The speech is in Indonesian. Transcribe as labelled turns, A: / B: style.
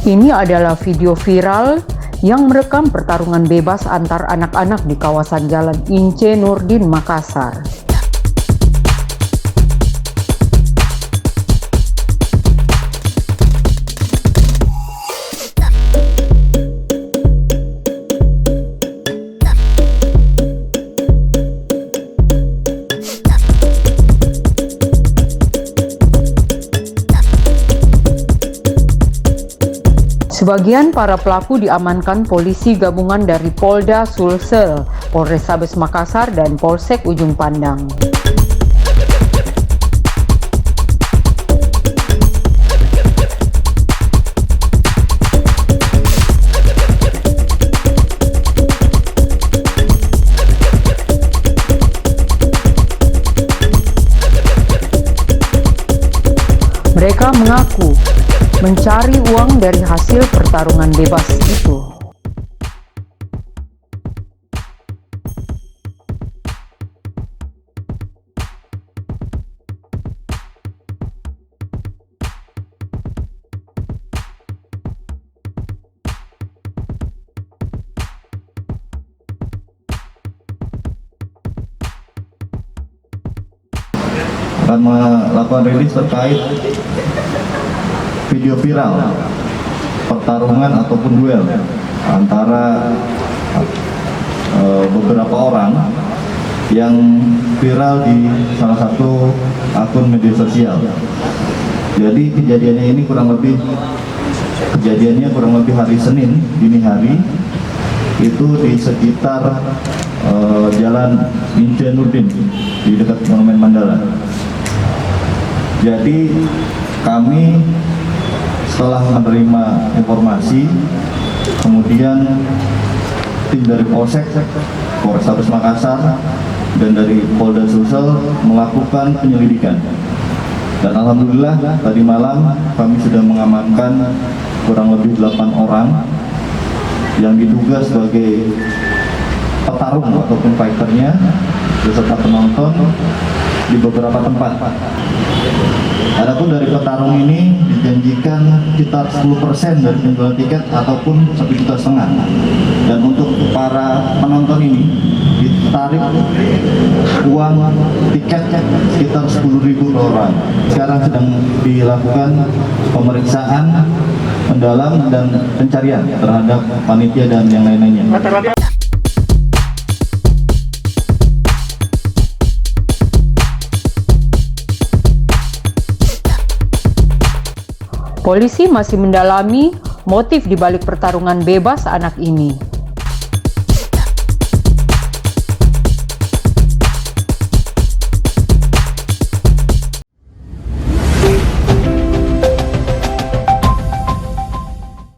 A: Ini adalah video viral yang merekam pertarungan bebas antar anak-anak di kawasan Jalan Ince Nurdin, Makassar. Sebagian para pelaku diamankan polisi gabungan dari Polda Sulsel, Polrestabes Makassar, dan Polsek Ujung Pandang. Mereka mengaku mencari uang dari hasil pertarungan bebas itu.
B: Akan melakukan rilis terkait video viral pertarungan ataupun duel antara beberapa orang yang viral di salah satu akun media sosial. Jadi kejadiannya kurang lebih hari Senin dini hari, itu di sekitar Jalan Ince Nurdin di dekat Monumen Mandala. Jadi kami setelah menerima informasi, kemudian tim dari Polsek, Polrestabes Makassar, dan dari Polda Sulsel melakukan penyelidikan. Dan alhamdulillah tadi malam kami sudah mengamankan kurang lebih 8 orang yang diduga sebagai petarung ataupun fighternya beserta penonton di beberapa tempat. Adapun dari petarung ini dijanjikan sekitar 10% dari penjualan tiket ataupun 1,5 juta. Dan untuk para penonton ini ditarik uang tiket sekitar 10.000 per orang. Sekarang sedang dilakukan pemeriksaan mendalam dan pencarian terhadap panitia dan yang lain-lainnya.
A: Polisi masih mendalami motif di balik pertarungan bebas anak ini.